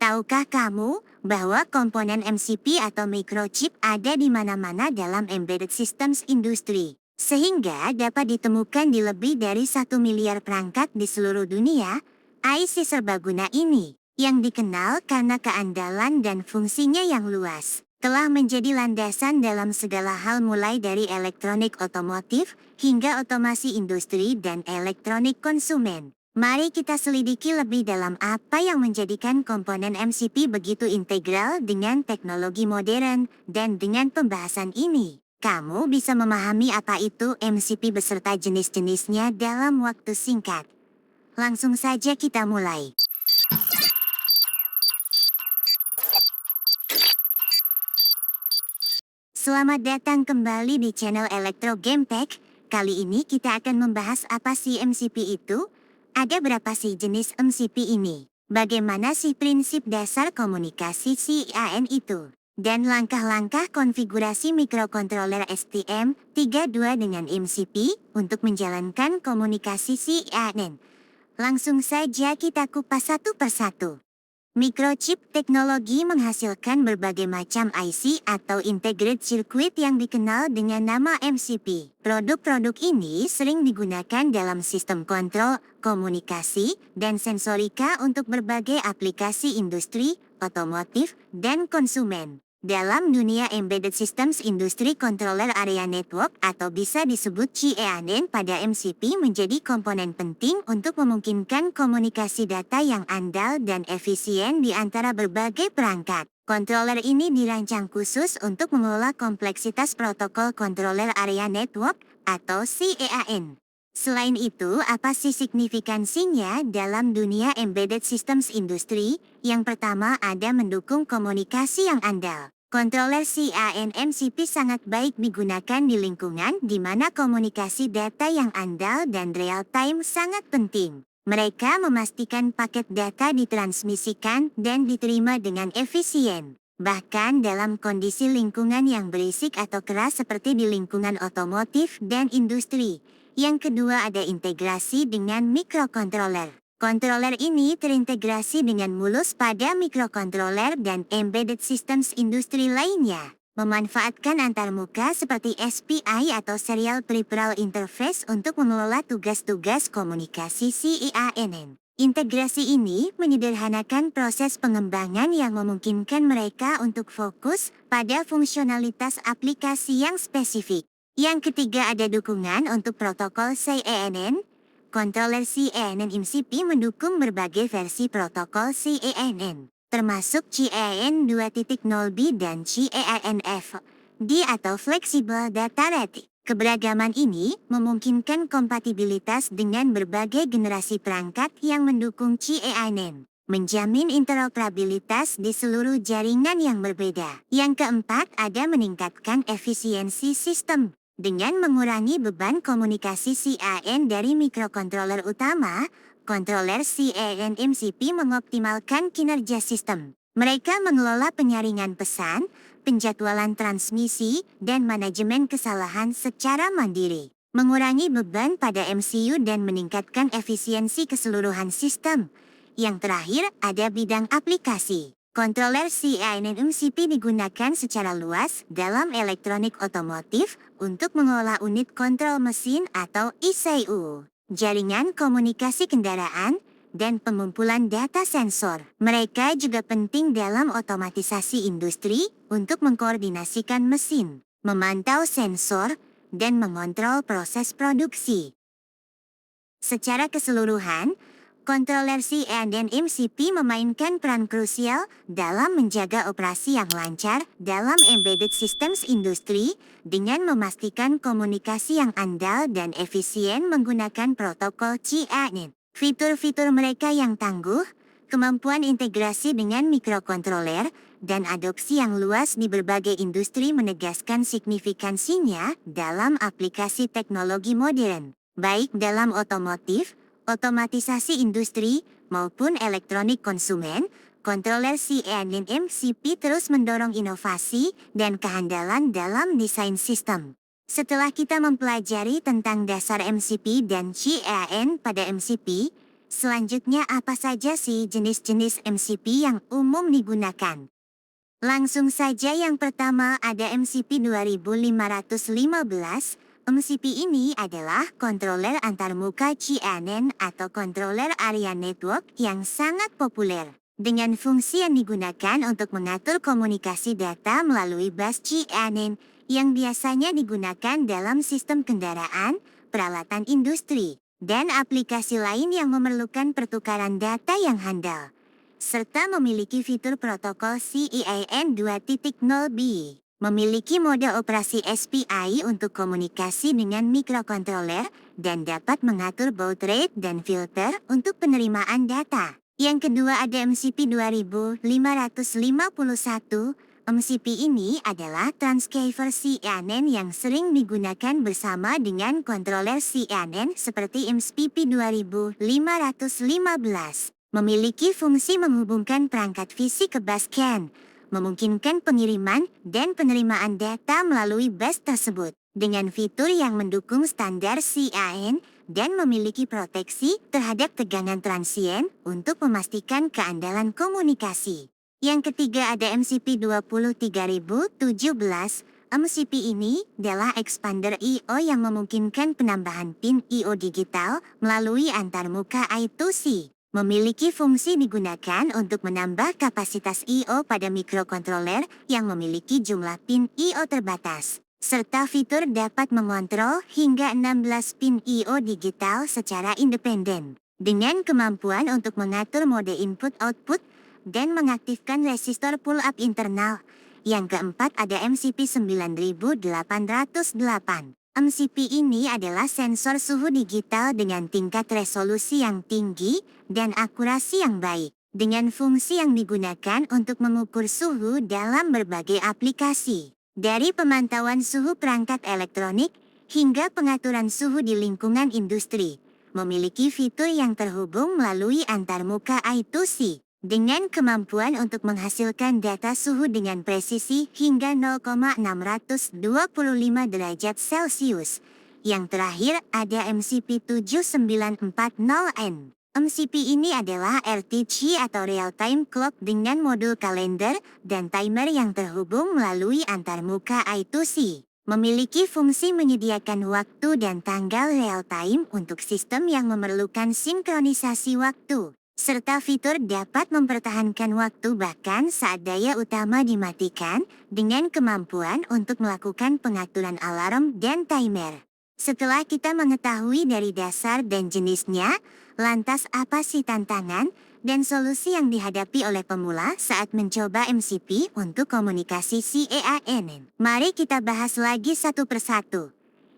Tahukah kamu bahwa komponen MCP atau microchip ada di mana-mana dalam embedded systems industry, sehingga dapat ditemukan di lebih dari 1 miliar perangkat di seluruh dunia? IC serbaguna ini, yang dikenal karena keandalan dan fungsinya yang luas, telah menjadi landasan dalam segala hal mulai dari elektronik otomotif hingga otomasi industri dan elektronik konsumen. Mari kita selidiki lebih dalam apa yang menjadikan komponen MCP begitu integral dengan teknologi modern, dan dengan pembahasan ini, kamu bisa memahami apa itu MCP beserta jenis-jenisnya dalam waktu singkat. Langsung saja kita mulai. Selamat datang kembali di channel Elektro Game Tech. Kali ini kita akan membahas apa sih MCP itu? Ada berapa sih jenis MCP ini? Bagaimana sih prinsip dasar komunikasi CAN itu? Dan langkah-langkah konfigurasi mikrokontroler STM32 dengan MCP untuk menjalankan komunikasi CAN. Langsung saja kita kupas satu persatu. Microchip teknologi menghasilkan berbagai macam IC atau integrated circuit yang dikenal dengan nama MCP. Produk-produk ini sering digunakan dalam sistem kontrol, komunikasi, dan sensorika untuk berbagai aplikasi industri, otomotif, dan konsumen. Dalam dunia embedded systems industry controller area network atau bisa disebut CAN pada MCP menjadi komponen penting untuk memungkinkan komunikasi data yang andal dan efisien di antara berbagai perangkat. Controller ini dirancang khusus untuk mengelola kompleksitas protokol controller area network atau CAN. Selain itu, apa sih signifikansinya dalam dunia embedded systems industry? Yang pertama ada mendukung komunikasi yang andal. Controller CAN MCP sangat baik digunakan di lingkungan di mana komunikasi data yang andal dan real-time sangat penting. Mereka memastikan paket data ditransmisikan dan diterima dengan efisien. Bahkan dalam kondisi lingkungan yang berisik atau keras seperti di lingkungan otomotif dan industri. Yang kedua ada integrasi dengan microcontroller. Controller ini terintegrasi dengan mulus pada microcontroller dan embedded systems industri lainnya. Memanfaatkan antarmuka seperti SPI atau Serial Peripheral Interface untuk mengelola tugas-tugas komunikasi CAN. Integrasi ini menyederhanakan proses pengembangan yang memungkinkan mereka untuk fokus pada fungsionalitas aplikasi yang spesifik. Yang ketiga ada dukungan untuk protokol CAN. Controller CAN MCP mendukung berbagai versi protokol CAN, termasuk CAN 2.0B dan CAN-FD atau Flexible Data Rate. Keberagaman ini memungkinkan kompatibilitas dengan berbagai generasi perangkat yang mendukung CAN, menjamin interoperabilitas di seluruh jaringan yang berbeda. Yang keempat ada meningkatkan efisiensi sistem. Dengan mengurangi beban komunikasi CAN dari mikrokontroler utama, controller CAN MCP mengoptimalkan kinerja sistem. Mereka mengelola penyaringan pesan, penjadwalan transmisi, dan manajemen kesalahan secara mandiri. Mengurangi beban pada MCU dan meningkatkan efisiensi keseluruhan sistem. Yang terakhir ada bidang aplikasi. Controller CAN MCP digunakan secara luas dalam elektronik otomotif untuk mengelola unit kontrol mesin atau ECU, jaringan komunikasi kendaraan, dan pengumpulan data sensor. Mereka juga penting dalam otomatisasi industri untuk mengkoordinasikan mesin, memantau sensor, dan mengontrol proses produksi. Secara keseluruhan, controller CAN dan MCP memainkan peran krusial dalam menjaga operasi yang lancar dalam embedded systems industri dengan memastikan komunikasi yang andal dan efisien menggunakan protokol CAN. Fitur-fitur mereka yang tangguh, kemampuan integrasi dengan mikrokontroler, dan adopsi yang luas di berbagai industri menegaskan signifikansinya dalam aplikasi teknologi modern, baik dalam otomotif, otomatisasi industri, maupun elektronik konsumen. Controller CAN dan MCP terus mendorong inovasi dan kehandalan dalam desain sistem. Setelah kita mempelajari tentang dasar MCP dan CAN pada MCP, Selanjutnya apa saja sih jenis-jenis MCP yang umum digunakan? Langsung saja yang pertama ada MCP 2515. MCP ini adalah controller antarmuka CNN atau controller area network yang sangat populer. Dengan fungsi yang digunakan untuk mengatur komunikasi data melalui bus CNN yang biasanya digunakan dalam sistem kendaraan, peralatan industri, dan aplikasi lain yang memerlukan pertukaran data yang handal, serta memiliki fitur protokol CIAN 2.0b. Memiliki mode operasi SPI untuk komunikasi dengan mikrokontroler dan dapat mengatur baud rate dan filter untuk penerimaan data. Yang kedua ada MCP 2551. MCP ini adalah transceiver CNN yang sering digunakan bersama dengan controller CNN seperti MCP 2515. Memiliki fungsi menghubungkan perangkat fisik ke bus CAN, memungkinkan pengiriman dan penerimaan data melalui bus tersebut dengan fitur yang mendukung standar CAN dan memiliki proteksi terhadap tegangan transien untuk memastikan keandalan komunikasi. Yang ketiga ada MCP 23017. MCP ini adalah expander I/O yang memungkinkan penambahan pin I/O digital melalui antarmuka I2C. Memiliki fungsi digunakan untuk menambah kapasitas I/O pada mikrokontroler yang memiliki jumlah pin I/O terbatas, serta fitur dapat mengontrol hingga 16 pin I/O digital secara independen, dengan kemampuan untuk mengatur mode input-output dan mengaktifkan resistor pull-up internal. Yang keempat ada MCP 9808. MCP ini adalah sensor suhu digital dengan tingkat resolusi yang tinggi dan akurasi yang baik, dengan fungsi yang digunakan untuk mengukur suhu dalam berbagai aplikasi. Dari pemantauan suhu perangkat elektronik hingga pengaturan suhu di lingkungan industri, memiliki fitur yang terhubung melalui antarmuka I2C. Dengan kemampuan untuk menghasilkan data suhu dengan presisi hingga 0,625 derajat Celcius. Yang terakhir ada MCP 7940N. MCP ini adalah RTC atau Real-Time Clock dengan modul kalender dan timer yang terhubung melalui antarmuka I2C. Memiliki fungsi menyediakan waktu dan tanggal real-time untuk sistem yang memerlukan sinkronisasi waktu, serta fitur dapat mempertahankan waktu bahkan saat daya utama dimatikan dengan kemampuan untuk melakukan pengaturan alarm dan timer. Setelah kita mengetahui dari dasar dan jenisnya, lantas apa sih tantangan dan solusi yang dihadapi oleh pemula saat mencoba MCP untuk komunikasi CAN? Mari kita bahas lagi satu persatu.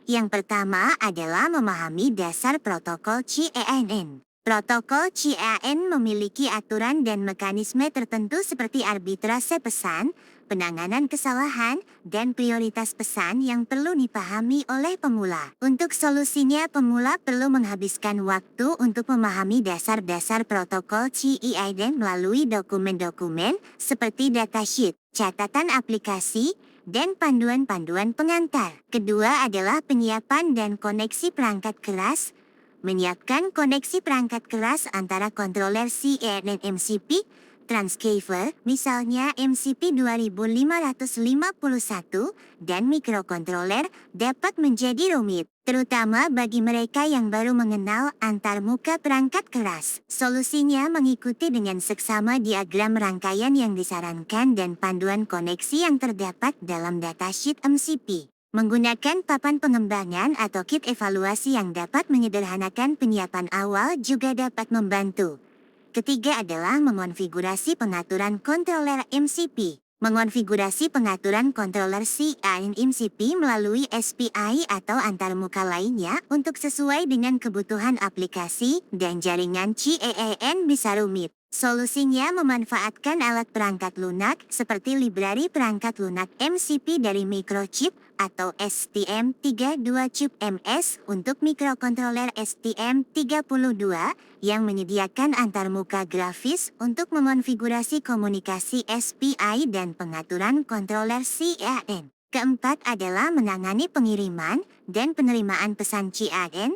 Yang pertama adalah memahami dasar protokol CAN. Protokol CAN memiliki aturan dan mekanisme tertentu seperti arbitrase pesan, penanganan kesalahan, dan prioritas pesan yang perlu dipahami oleh pemula. Untuk solusinya, pemula perlu menghabiskan waktu untuk memahami dasar-dasar protokol CAN melalui dokumen-dokumen seperti datasheet, catatan aplikasi, dan panduan-panduan pengantar. Kedua adalah penyiapan dan koneksi perangkat keras. Menyiapkan koneksi perangkat keras antara controller CAN dan MCP, transceiver, misalnya MCP 2551, dan mikrokontroler dapat menjadi rumit, terutama bagi mereka yang baru mengenal antarmuka perangkat keras. Solusinya mengikuti dengan seksama diagram rangkaian yang disarankan dan panduan koneksi yang terdapat dalam datasheet MCP. Menggunakan papan pengembangan atau kit evaluasi yang dapat menyederhanakan penyiapan awal juga dapat membantu. Ketiga adalah mengonfigurasi pengaturan controller MCP. Mengonfigurasi pengaturan controller CAN MCP melalui SPI atau antarmuka lainnya untuk sesuai dengan kebutuhan aplikasi dan jaringan CAN bisa rumit. Solusinya memanfaatkan alat perangkat lunak seperti librari perangkat lunak MCP dari Microchip atau STM32 Chip MS untuk mikrokontroler STM32 yang menyediakan antarmuka grafis untuk mengonfigurasi komunikasi SPI dan pengaturan controller CAN. Keempat adalah menangani pengiriman dan penerimaan pesan CAN.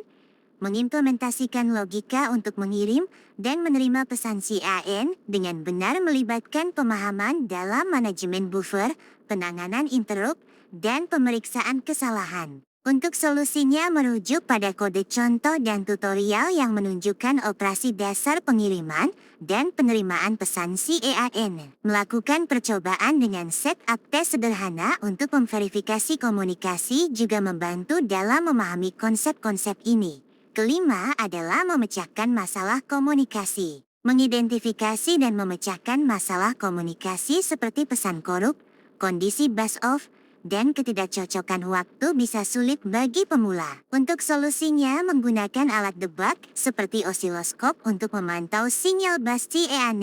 mengimplementasikan logika untuk mengirim dan menerima pesan CAN dengan benar melibatkan pemahaman dalam manajemen buffer, penanganan interrupt, dan pemeriksaan kesalahan. Untuk solusinya merujuk pada kode contoh dan tutorial yang menunjukkan operasi dasar pengiriman dan penerimaan pesan CAN. Melakukan percobaan dengan setup tes sederhana untuk memverifikasi komunikasi juga membantu dalam memahami konsep-konsep ini. Kelima adalah memecahkan masalah komunikasi. Mengidentifikasi dan memecahkan masalah komunikasi seperti pesan korup, kondisi bus off, dan ketidakcocokan waktu bisa sulit bagi pemula. Untuk solusinya menggunakan alat debug seperti osiloskop untuk memantau sinyal bus CAN.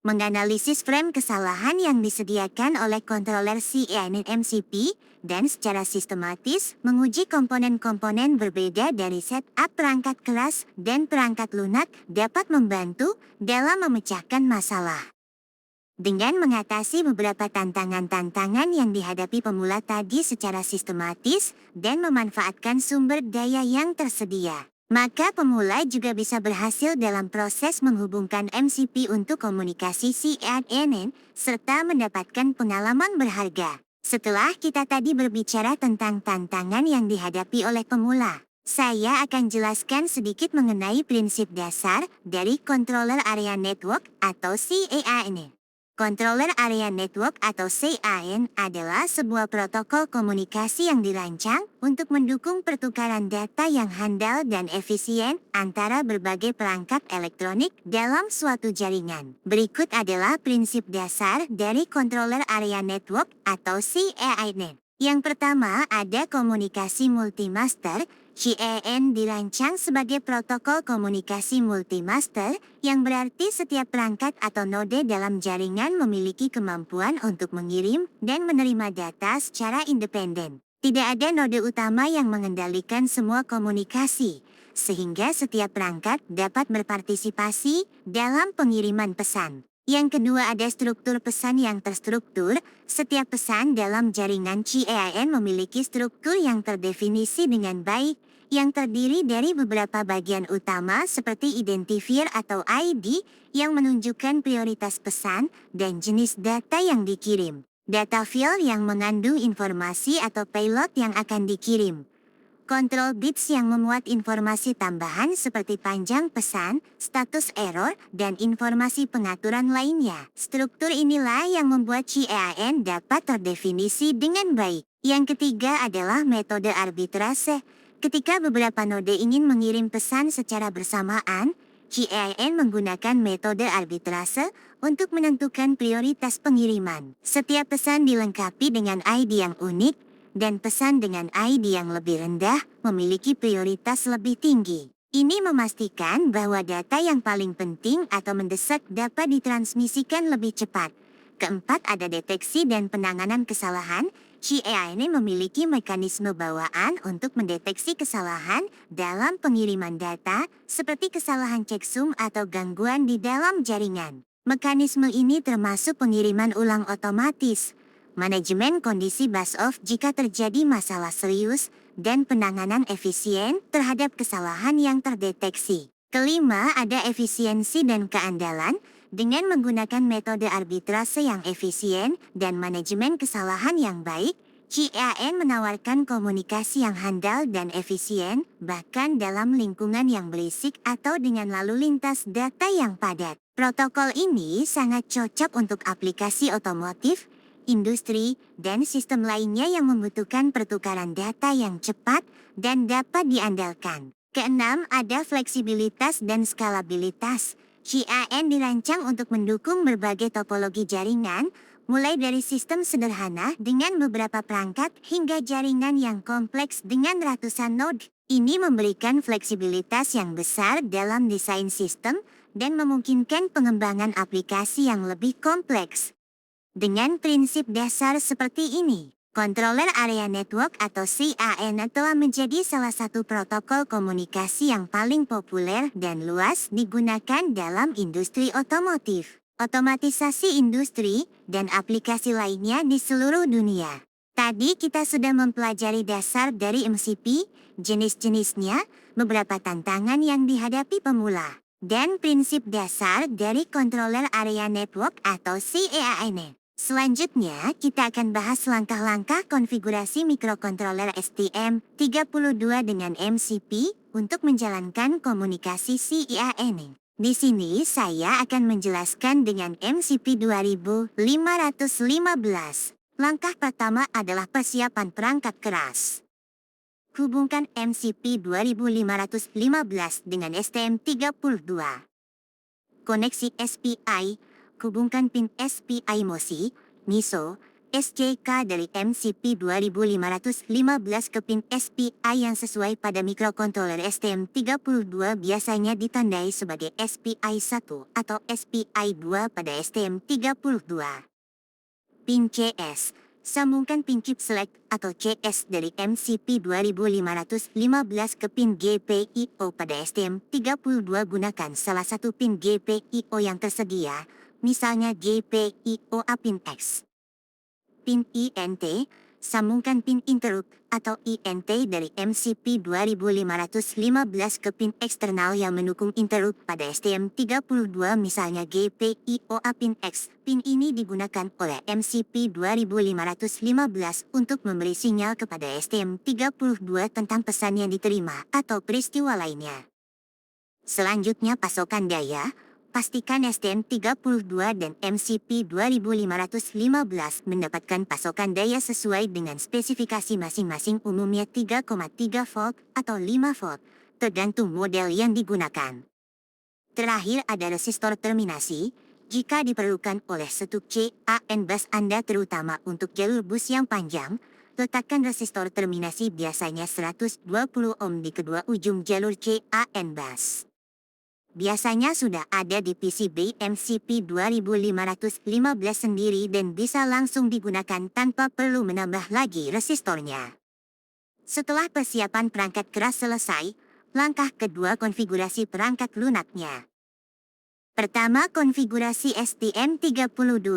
Menganalisis frame kesalahan yang disediakan oleh controller CAN MCP dan secara sistematis menguji komponen-komponen berbeda dari setup perangkat keras dan perangkat lunak dapat membantu dalam memecahkan masalah. Dengan mengatasi beberapa tantangan-tantangan yang dihadapi pemula tadi secara sistematis dan memanfaatkan sumber daya yang tersedia, maka pemula juga bisa berhasil dalam proses menghubungkan MCP untuk komunikasi CAN serta mendapatkan pengalaman berharga. Setelah kita tadi berbicara tentang tantangan yang dihadapi oleh pemula, saya akan jelaskan sedikit mengenai prinsip dasar dari Controller Area Network atau CAN. Controller Area Network atau CAN adalah sebuah protokol komunikasi yang dirancang untuk mendukung pertukaran data yang handal dan efisien antara berbagai perangkat elektronik dalam suatu jaringan. Berikut adalah prinsip dasar dari Controller Area Network atau CAN. Yang pertama ada komunikasi multimaster. CAN dirancang sebagai protokol komunikasi multimaster yang berarti setiap perangkat atau node dalam jaringan memiliki kemampuan untuk mengirim dan menerima data secara independen. Tidak ada node utama yang mengendalikan semua komunikasi, sehingga setiap perangkat dapat berpartisipasi dalam pengiriman pesan. Yang kedua ada struktur pesan yang terstruktur. Setiap pesan dalam jaringan CAN memiliki struktur yang terdefinisi dengan baik, yang terdiri dari beberapa bagian utama seperti identifier atau ID yang menunjukkan prioritas pesan dan jenis data yang dikirim. Data field yang mengandung informasi atau payload yang akan dikirim. Control bits yang memuat informasi tambahan seperti panjang pesan, status error, dan informasi pengaturan lainnya. Struktur inilah yang membuat CAN dapat terdefinisi dengan baik. Yang ketiga adalah metode arbitrase. Ketika beberapa node ingin mengirim pesan secara bersamaan, CAN menggunakan metode arbitrase untuk menentukan prioritas pengiriman. Setiap pesan dilengkapi dengan ID yang unik, dan pesan dengan ID yang lebih rendah memiliki prioritas lebih tinggi. Ini memastikan bahwa data yang paling penting atau mendesak dapat ditransmisikan lebih cepat. Keempat ada deteksi dan penanganan kesalahan. CAN memiliki mekanisme bawaan untuk mendeteksi kesalahan dalam pengiriman data, seperti kesalahan checksum atau gangguan di dalam jaringan. Mekanisme ini termasuk pengiriman ulang otomatis, manajemen kondisi bus off jika terjadi masalah serius, dan penanganan efisien terhadap kesalahan yang terdeteksi. Kelima, ada efisiensi dan keandalan. Dengan menggunakan metode arbitrase yang efisien dan manajemen kesalahan yang baik, CAN menawarkan komunikasi yang handal dan efisien, bahkan dalam lingkungan yang berisik atau dengan lalu lintas data yang padat. Protokol ini sangat cocok untuk aplikasi otomotif, industri, dan sistem lainnya yang membutuhkan pertukaran data yang cepat dan dapat diandalkan. Keenam, ada fleksibilitas dan skalabilitas. CAN dirancang untuk mendukung berbagai topologi jaringan, mulai dari sistem sederhana dengan beberapa perangkat hingga jaringan yang kompleks dengan ratusan node. Ini memberikan fleksibilitas yang besar dalam desain sistem dan memungkinkan pengembangan aplikasi yang lebih kompleks. Dengan prinsip dasar seperti ini, Controller Area Network atau CAN telah menjadi salah satu protokol komunikasi yang paling populer dan luas digunakan dalam industri otomotif, otomatisasi industri, dan aplikasi lainnya di seluruh dunia. Tadi kita sudah mempelajari dasar dari MCP, jenis-jenisnya, beberapa tantangan yang dihadapi pemula, dan prinsip dasar dari Controller Area Network atau CAN. Selanjutnya, kita akan bahas langkah-langkah konfigurasi mikrokontroler STM32 dengan MCP untuk menjalankan komunikasi CAN. Di sini saya akan menjelaskan dengan MCP 2515. Langkah pertama adalah persiapan perangkat keras. Hubungkan MCP 2515 dengan STM32. Koneksi SPI. Hubungkan pin SPI MISO, SJK dari MCP 2515 ke pin SPI yang sesuai pada mikrokontroler STM32 biasanya ditandai sebagai SPI 1 atau SPI 2 pada STM32. Pin CS. Sambungkan pin chip select atau CS dari MCP 2515 ke pin GPIO pada STM32. Gunakan salah satu pin GPIO yang tersedia, misalnya GPIO A pin X. Pin INT. Sambungkan pin interrupt atau INT dari MCP 2515 ke pin eksternal yang mendukung interrupt pada STM32, misalnya GPIO A pin X. Pin ini digunakan oleh MCP 2515 untuk memberi sinyal kepada STM32 tentang pesan yang diterima atau peristiwa lainnya. Selanjutnya, pasokan daya. Pastikan STM32 dan MCP 2515 mendapatkan pasokan daya sesuai dengan spesifikasi masing-masing, umumnya 3,3 volt atau 5 volt, tergantung model yang digunakan. Terakhir ada resistor terminasi. Jika diperlukan oleh stuk CAN bus Anda, terutama untuk jalur bus yang panjang, letakkan resistor terminasi biasanya 120 ohm di kedua ujung jalur CAN bus. Biasanya sudah ada di PCB MCP 2515 sendiri dan bisa langsung digunakan tanpa perlu menambah lagi resistornya. Setelah persiapan perangkat keras selesai, langkah kedua konfigurasi perangkat lunaknya. Pertama, konfigurasi STM32.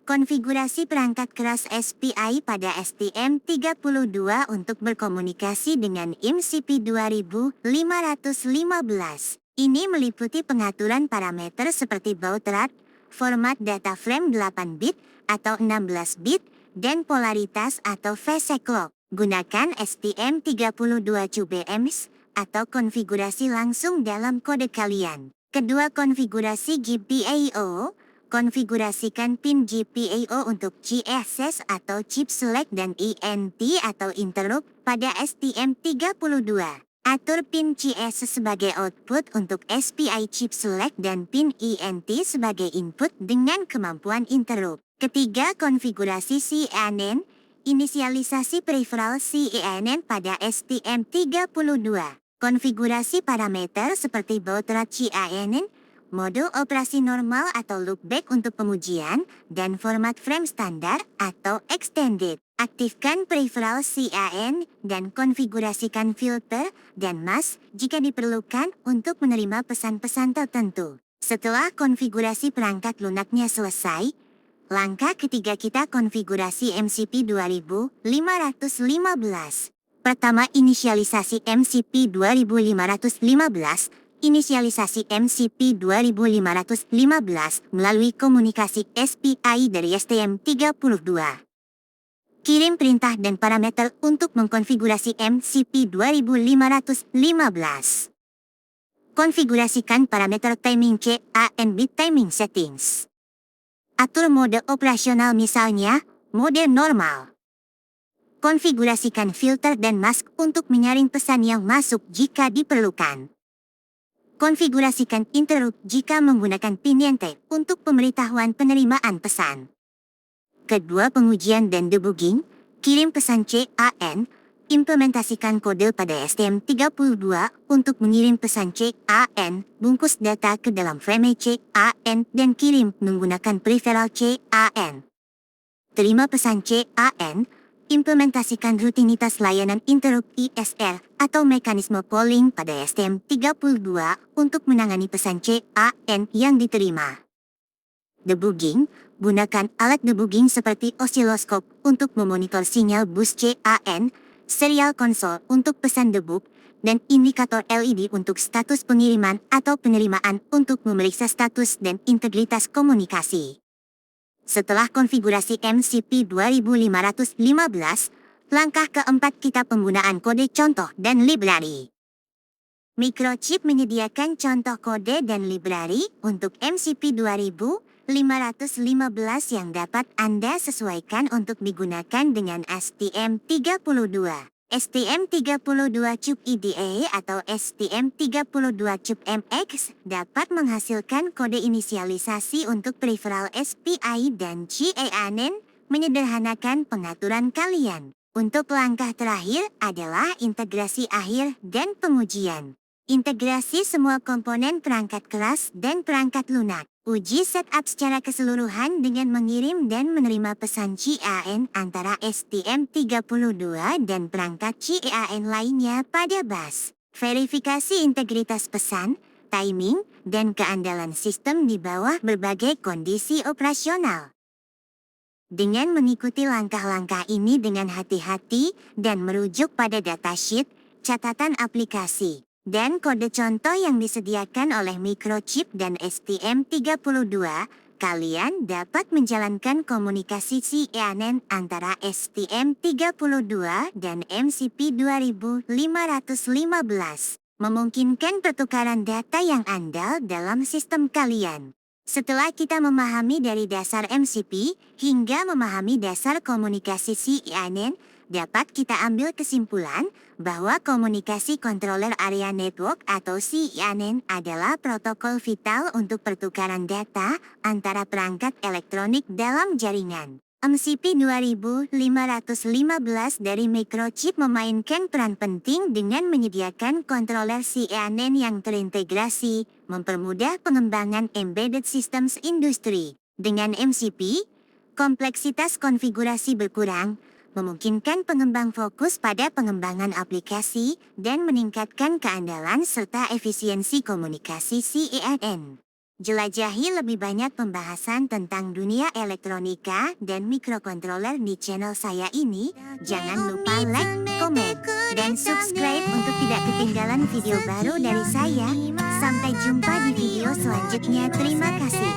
Konfigurasi perangkat keras SPI pada STM32 untuk berkomunikasi dengan MCP 2515. Ini meliputi pengaturan parameter seperti baud rate, format data frame 8 bit atau 16 bit, dan polaritas atau phase clock. Gunakan STM32CubeMS atau konfigurasi langsung dalam kode kalian. Kedua, konfigurasi GPIO. Konfigurasikan pin GPIO untuk GSS atau chip select dan INT atau interrupt pada STM32. Atur pin CS sebagai output untuk SPI chip select dan pin INT sebagai input dengan kemampuan interrupt. Ketiga, konfigurasi CAN. Inisialisasi peripheral CAN pada STM32. Konfigurasi parameter seperti baud rate CAN, mode operasi normal atau loopback untuk pengujian, dan format frame standar atau extended. Aktifkan peripheral CAN dan konfigurasikan filter dan mask jika diperlukan untuk menerima pesan-pesan tertentu. Setelah konfigurasi perangkat lunaknya selesai, langkah ketiga kita konfigurasi MCP 2515. Pertama, inisialisasi MCP 2515. Inisialisasi MCP 2515 melalui komunikasi SPI dari STM32. Kirim perintah dan parameter untuk mengkonfigurasi MCP 2515. Konfigurasikan parameter timing CAN bit timing settings. Atur mode operasional, misalnya mode normal. Konfigurasikan filter dan mask untuk menyaring pesan yang masuk jika diperlukan. Konfigurasikan interrupt jika menggunakan pin YNT untuk pemberitahuan penerimaan pesan. Kedua, pengujian dan debugging. Kirim pesan CAN. Implementasikan kode pada STM32 untuk mengirim pesan CAN. Bungkus data ke dalam frame CAN dan kirim menggunakan peripheral CAN. Terima pesan CAN. Implementasikan rutinitas layanan interrupt ISR atau mekanisme polling pada STM32 untuk menangani pesan CAN yang diterima. Debugging. Gunakan alat debugging seperti osiloskop untuk memonitor sinyal bus CAN, serial console untuk pesan debug, dan indikator LED untuk status pengiriman atau penerimaan untuk memeriksa status dan integritas komunikasi. Setelah konfigurasi MCP 2515, langkah keempat kita penggunaan kode contoh dan library. Microchip menyediakan contoh kode dan library untuk MCP 2515 yang dapat Anda sesuaikan untuk digunakan dengan STM32. STM32 Chip IDE atau STM32 Chip MX dapat menghasilkan kode inisialisasi untuk peripheral SPI dan CAN, menyederhanakan pengaturan kalian. Untuk langkah terakhir adalah integrasi akhir dan pengujian. Integrasi semua komponen perangkat keras dan perangkat lunak. Uji setup secara keseluruhan dengan mengirim dan menerima pesan CAN antara STM32 dan perangkat CAN lainnya pada bus. Verifikasi integritas pesan, timing, dan keandalan sistem di bawah berbagai kondisi operasional. Dengan mengikuti langkah-langkah ini dengan hati-hati dan merujuk pada datasheet, catatan aplikasi, dan kode contoh yang disediakan oleh Microchip dan STM32, kalian dapat menjalankan komunikasi CAN antara STM32 dan MCP 2515, memungkinkan pertukaran data yang andal dalam sistem kalian. Setelah kita memahami dari dasar MCP hingga memahami dasar komunikasi CAN, dapat kita ambil kesimpulan bahwa komunikasi controller area network atau CAN adalah protokol vital untuk pertukaran data antara perangkat elektronik dalam jaringan. MCP 2515 dari Microchip memainkan peran penting dengan menyediakan controller CAN yang terintegrasi, mempermudah pengembangan embedded systems industry. Dengan MCP, kompleksitas konfigurasi berkurang, memungkinkan pengembang fokus pada pengembangan aplikasi dan meningkatkan keandalan serta efisiensi komunikasi CAN. Jelajahi lebih banyak pembahasan tentang dunia elektronika dan mikrokontroler di channel saya ini. Jangan lupa like, komen, dan subscribe untuk tidak ketinggalan video baru dari saya. Sampai jumpa di video selanjutnya. Terima kasih.